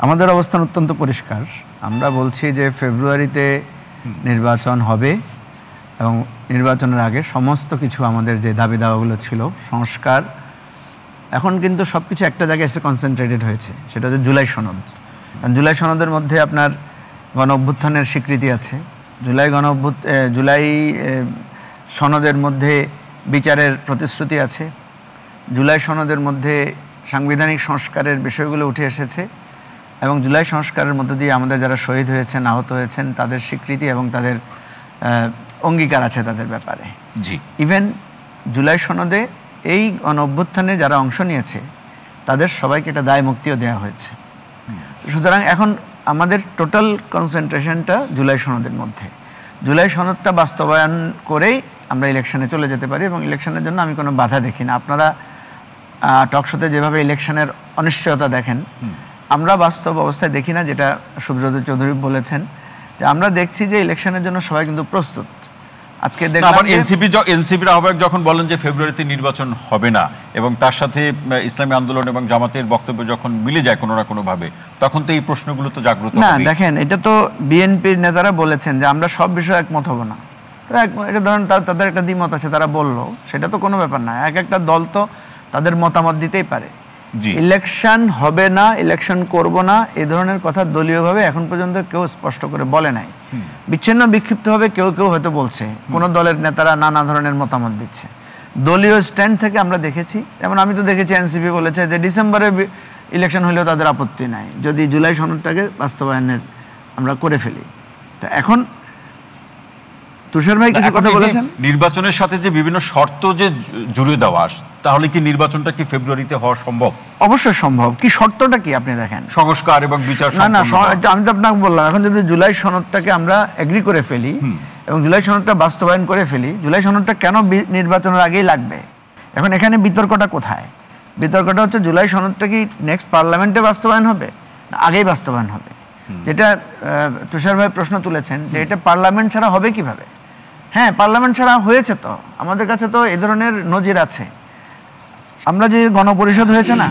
আমাদের অবস্থান অত্যন্ত পরিষ্কার। আমরা বলছি যে ফেব্রুয়ারিতে নির্বাচন হবে এবং নির্বাচনের আগে সমস্ত কিছু আমাদের যে দাবি দাওয়াগুলো ছিল সংস্কার, এখন কিন্তু সব কিছু একটা জায়গায় এসে কনসেন্ট্রেটেড হয়েছে, সেটা হচ্ছে জুলাই সনদ। জুলাই সনদের মধ্যে আপনার গণ অভ্যুত্থানের স্বীকৃতি আছে, জুলাই সনদের মধ্যে বিচারের প্রতিশ্রুতি আছে, জুলাই সনদের মধ্যে সাংবিধানিক সংস্কারের বিষয়গুলো উঠে এসেছে এবং জুলাই সংস্কারের মধ্য দিয়ে আমাদের যারা শহীদ হয়েছেন, আহত হয়েছেন তাদের স্বীকৃতি এবং তাদের অঙ্গীকার আছে তাদের ব্যাপারে। জি, ইভেন জুলাই সনদে এই গণ অভ্যুত্থানে যারা অংশ নিয়েছে তাদের সবাইকে একটা দায় মুক্তিও দেওয়া হয়েছে। সুতরাং এখন আমাদের টোটাল কনসেন্ট্রেশনটা জুলাই সনদের মধ্যে। জুলাই সনদটা বাস্তবায়ন করেই আমরা ইলেকশনে চলে যেতে পারি এবং ইলেকশনের জন্য আমি কোনো বাধা দেখি না। আপনারা টকশোতে যেভাবে ইলেকশনের অনিশ্চয়তা দেখেন, আমরা বাস্তব অবস্থায় দেখি না, যেটা সুব্রত চৌধুরী বলেছেন যে আমরা দেখছি যে ইলেকশনের জন্য সবাই কিন্তু প্রস্তুত। আজকে দেখলাম এনসিপির আহ্বায়ক যখন বলেন যে ফেব্রুয়ারিতে নির্বাচন হবে না এবং তার সাথে ইসলামী আন্দোলন এবং জামাতের বক্তব্য যখন মিলে যায় কোনো না কোনোভাবে, তখন তো এই প্রশ্নগুলো তো জাগ্রত না। দেখেন, এটা তো বিএনপির নেতারা বলেছেন যে আমরা সব বিষয়ে একমত হব না। তো এটা ধরেন তাদের একটা দ্বিমত আছে, তারা বললো, সেটা তো কোনো ব্যাপার না। এক একটা দল তো তাদের মতামত দিতেই পারে। ইলেকশন হবে না, ইলেকশন করব না, এই ধরনের কথা দলীয়ভাবে এখন পর্যন্ত কেউ স্পষ্ট করে বলে নাই। বিচ্ছিন্ন বিক্ষিপ্তভাবে কেউ কেউ হয়তো বলছে, কোন দলের নেতারা নানা ধরনের মতামত দিচ্ছে। দলীয় স্ট্যান্ড থেকে আমরা দেখেছি, যেমন আমি তো দেখেছি এনসিপি বলেছে যে ডিসেম্বরে ইলেকশন হলেও তাদের আপত্তি নাই যদি জুলাই সনদটাকে বাস্তবায়নের আমরা করে ফেলি। তা এখন তুষার ভাই কিছু কথা বলেছেন, নির্বাচনের সাথে যে বিভিন্ন শর্ত যে জুড়ে দেওয়া, তাহলে কি নির্বাচনটা কি ফেব্রুয়ারিতে হওয়া সম্ভব? অবশ্যই সম্ভব। কি শর্তটা কি আপনি দেখেন, সংস্কার এবং বিচার। না না, আমি তো আপনাকে বললাম, এখন যদি জুলাই সনদটাকে আমরা এগ্রি করে ফেলি এবং জুলাই সনদটা বাস্তবায়ন করে ফেলি, জুলাই সনদটা কেন নির্বাচনের আগেই লাগবে? এখন এখানে বিতর্কটা কোথায়? বিতর্কটা হচ্ছে জুলাই সনদটা কি নেক্সট পার্লামেন্টে বাস্তবায়ন হবে না আগেই বাস্তবায়ন হবে? যেটা তুষার ভাই প্রশ্ন তুলেছেন যে এটা পার্লামেন্ট ছাড়া হবে কিভাবে। হ্যাঁ, পার্লামেন্ট ছাড়া হয়েছে তো, আমাদের কাছে তো এ ধরনের নজির আছে। আমরা যে গণপরিষদ হয়েছে না,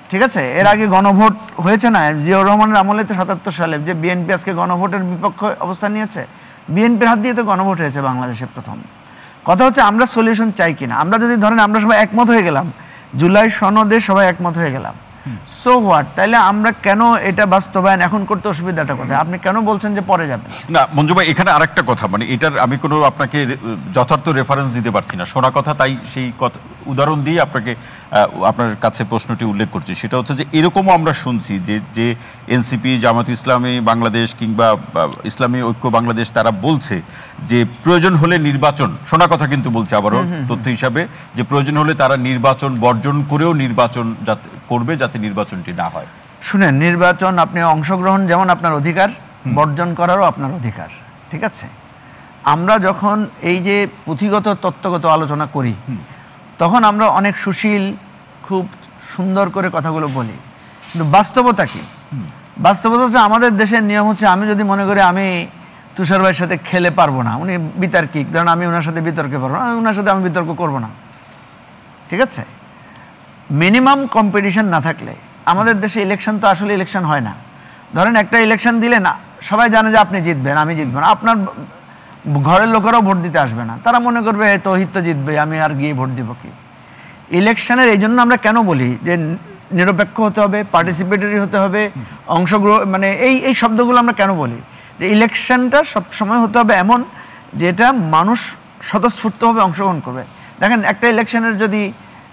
ঠিক আছে, এর আগে গণভোট হয়েছে না, জিয়াউর রহমানের আমলে তো 77 সালে যে বিএনপি আজকে গণভোটের বিপক্ষে অবস্থান নিয়েছে, বিএনপির হাত দিয়ে তো গণভোট হয়েছে বাংলাদেশে প্রথম। কথা হচ্ছে আমরা সলিউশন চাই কিনা। আমরা যদি ধরেন আমরা সবাই একমত হয়ে গেলাম, জুলাই সনদে সবাই একমত হয়ে গেলাম, সো হোয়াট? তাইলে আমরা কেন এটা বাস্তবায়ন এখন করতে অসুবিধাটা কোথায়? আপনি কেন বলছেন যে পরে যাবেন? না মঞ্জু ভাই, এখানে আরেকটা কথা, মানে এটার আমি কোনো আপনাকে যথার্থ রেফারেন্স দিতে পারছি না, শোনা কথা, তাই সেই কথা উদাহরণ দিয়ে আপনাকে আপনার কাছে প্রশ্নটি উল্লেখ করছি। সেটা হচ্ছে যে এরকমও আমরা শুনছি যে এনসিপি, জামাত ইসলামী বাংলাদেশ কিংবা ইসলামী ঐক্য বাংলাদেশ, তারা বলছে যে প্রয়োজন হলে নির্বাচন, শোনা কথা কিন্তু বলছে আবারও তথ্য হিসাবে, যে প্রয়োজন হলে তারা নির্বাচন বর্জন করেও নির্বাচন করবে যাতে নির্বাচনটি না হয়। শুনেন, নির্বাচন আপনি অংশগ্রহণ যেমন আপনার অধিকার, বর্জন করারও আপনার অধিকার, ঠিক আছে? আমরা যখন এই যে পুঁথিগত তত্ত্বগত আলোচনা করি তখন আমরা অনেক সুশীল, খুব সুন্দর করে কথাগুলো বলি, কিন্তু বাস্তবতা কি? বাস্তবতা হচ্ছে আমাদের দেশের নিয়ম হচ্ছে, আমি যদি মনে করি আমি তুষার ভাইয়ের সাথে খেলে পারবো না, উনি বিতার্কিক, ধরেন আমি ওনার সাথে বিতর্কে পারবো না, ওনার সাথে আমি বিতর্ক করবো না, ঠিক আছে? মিনিমাম কম্পিটিশন না থাকলে আমাদের দেশে ইলেকশন তো আসলে ইলেকশন হয় না। ধরেন একটা ইলেকশন দিলে না, সবাই জানে যে আপনি জিতবেন, আমি জিতবো না, আপনার ঘরের লোকেরাও ভোট দিতে আসবে না, তারা মনে করবে তৌহিদ তো জিতবে, আমি আর গিয়ে ভোট দিব কি? ইলেকশনের এই জন্য আমরা কেন বলি যে নিরপেক্ষ হতে হবে, পার্টিসিপেটরি হতে হবে, অংশগ্রহণ, মানে এই শব্দগুলো আমরা কেন বলি? যে ইলেকশনটা সবসময় হতে হবে এমন যেটা মানুষ স্বতঃস্ফূর্তভাবে অংশগ্রহণ করবে। দেখেন, একটা ইলেকশনের যদি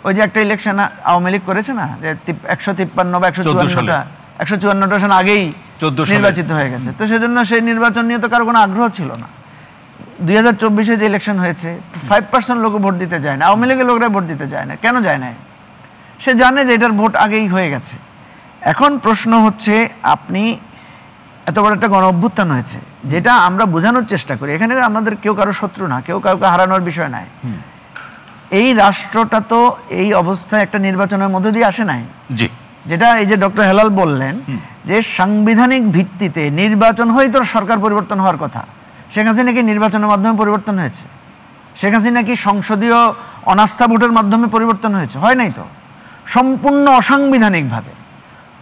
ওই যে একটা ইলেকশন আওয়ামী লীগ করেছে না, যে 153 বা 154টা আসন আগেই নির্বাচিত হয়ে গেছে, তো সেজন্য সেই নির্বাচন নিয়ে তো কারো কোনো আগ্রহ ছিল না। 2024-এ যে ইলেকশন হয়েছে 5% লোক ভোট দিতে যায় না, আওয়ামী লীগের লোকরা ভোট দিতে যায় না। কেন যায় না? সে জানে যে এটার ভোট আগেই হয়ে গেছে। এখন প্রশ্ন হচ্ছে, আপনি এত বড় একটা গণ অভ্যুত্থান হয়েছে, যেটা আমরা বোঝানোর চেষ্টা করি, এখানে আমাদের কেউ কারো শত্রু না, কেউ কাউকে হারানোর বিষয় নাই। এই রাষ্ট্রটা তো এই অবস্থায় একটা নির্বাচনের মধ্যে দিয়ে আসে নাই, যেটা এই যে ডক্টর হেলাল বললেন যে সাংবিধানিক ভিত্তিতে নির্বাচন হয়েই তো সরকার পরিবর্তন হওয়ার কথা। শেখ হাসিনা কি নির্বাচনের মাধ্যমে পরিবর্তন হয়েছে? শেখ হাসিনা কি সংসদীয় অনাস্থা ভোটের মাধ্যমে পরিবর্তন হয়েছে? হয় নাই তো। সম্পূর্ণ অসাংবিধানিকভাবে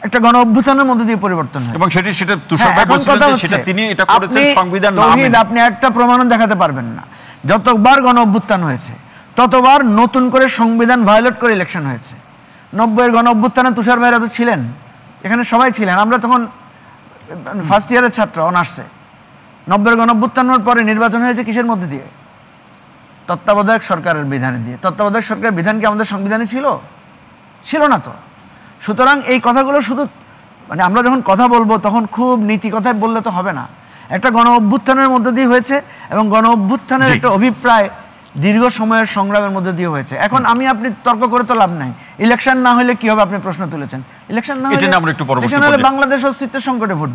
একটা গণ অভ্যুত্থানের মধ্যে দিয়ে পরিবর্তন হয়েছে। এবং সেটা তুষার ভাই বলছিলেন যে সেটা তিনি এটা করেছেন সংবিধান না মেনে। আপনি একটা প্রমাণও দেখাতে পারবেন না। যতবার গণ অভ্যুত্থান হয়েছে ততবার নতুন করে সংবিধান ভায়োলেট করে ইলেকশন হয়েছে। 90-এর গণ অভ্যুত্থানে তুষার ভাইরা তো ছিলেন, এখানে সবাই ছিলেন, আমরা তখন ফার্স্ট ইয়ারের ছাত্র অনার্সে। 90-এর গণ অভ্যুত্থানের পরে নির্বাচন হয়েছে কিসের মধ্যে দিয়ে? তত্ত্বাবধায়ক সরকারের বিধানে দিয়ে। তত্ত্বাবধায়ক সরকারের বিধান কি আমাদের সংবিধানে ছিল? ছিল না তো। সুতরাং এই কথাগুলো শুধু মানে আমরা যখন কথা বলবো তখন খুব নীতি কথায় বললে তো হবে না। একটা গণ অভ্যুত্থানের মধ্যে দিয়ে হয়েছে এবং গণ অভ্যুত্থানের একটা অভিপ্রায় দীর্ঘ সময়ের সংগ্রামের মধ্যে দিয়ে হয়েছে। এখন আমি আপনি তর্ক করে তো লাভ নাই। ইলেকশন না হলে কি হবে? আপনি প্রশ্ন তুলেছেন, ইলেকশন না হলে বাংলাদেশ অস্তিত্বের সংকটে ভোট